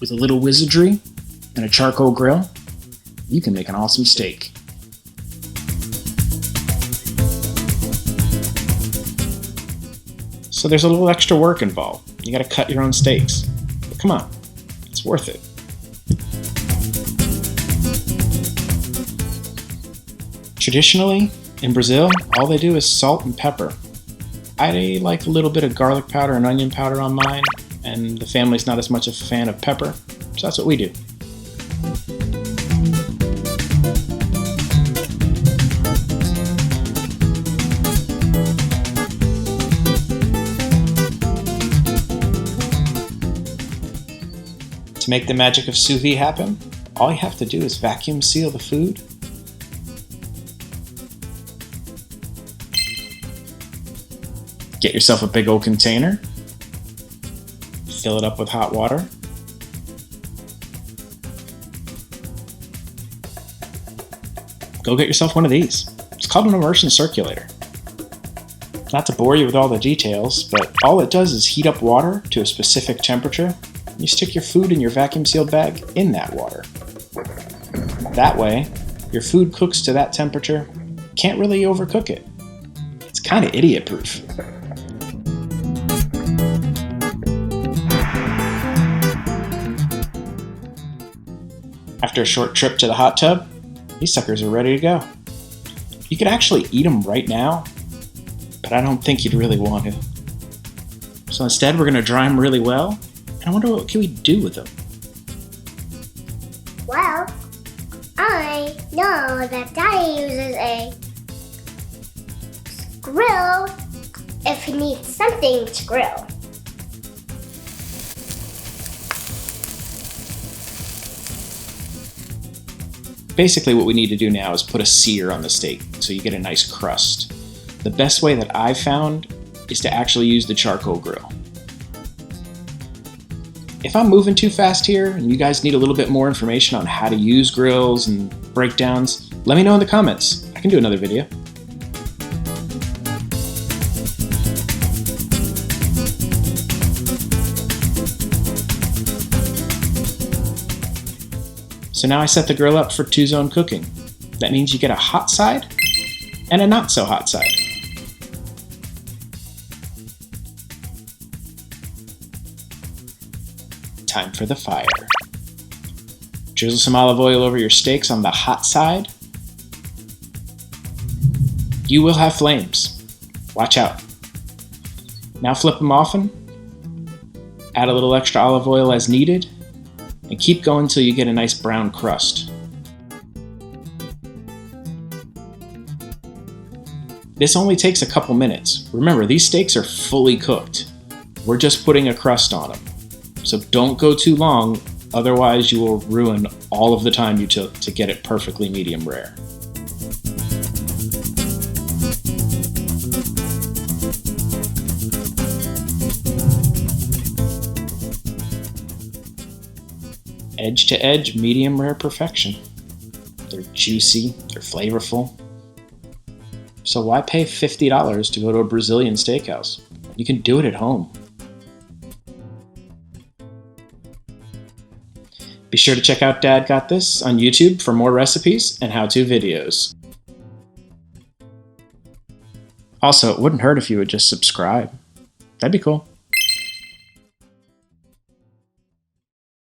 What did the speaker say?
With a little wizardry and a charcoal grill, you can make an awesome steak. So there's a little extra work involved. You gotta cut your own steaks. But come on, it's worth it. Traditionally, in Brazil, all they do is salt and pepper. I like a little bit of garlic powder and onion powder on mine, and the family's not as much a fan of pepper, so that's what we do. To make the magic of sous vide happen, all you have to do is vacuum seal the food. Get yourself a big old container, fill it up with hot water, go get yourself one of these. It's called an Immersion Circulator. Not to bore you with all the details, but all it does is heat up water to a specific temperature. You stick your food in your vacuum sealed bag in that water. That way, your food cooks to that temperature, can't really overcook it. It's kind of idiot proof. After a short trip to the hot tub, these suckers are ready to go. You could actually eat them right now, but I don't think you'd really want to. So instead, we're going to dry them really well, and I wonder what can we do with them. Well, I know that Daddy uses a grill if he needs something to grill. Basically what we need to do now is put a sear on the steak so you get a nice crust. The best way that I've found is to actually use the charcoal grill. If I'm moving too fast here and you guys need a little bit more information on how to use grills and breakdowns, let me know in the comments. I can do another video. So now I set the grill up for 2-zone cooking. That means you get a hot side and a not so hot side. Time for the fire. Drizzle some olive oil over your steaks on the hot side. You will have flames. Watch out. Now flip them often. Add a little extra olive oil as needed. And keep going until you get a nice brown crust. This only takes a couple minutes. Remember, these steaks are fully cooked. We're just putting a crust on them. So don't go too long, otherwise you will ruin all of the time you took to get it perfectly medium rare. Edge to edge, medium rare perfection. They're juicy, they're flavorful. So why pay $50 to go to a Brazilian steakhouse? You can do it at home. Be sure to check out Dad Got This on YouTube for more recipes and how-to videos. Also, it wouldn't hurt if you would just subscribe. That'd be cool.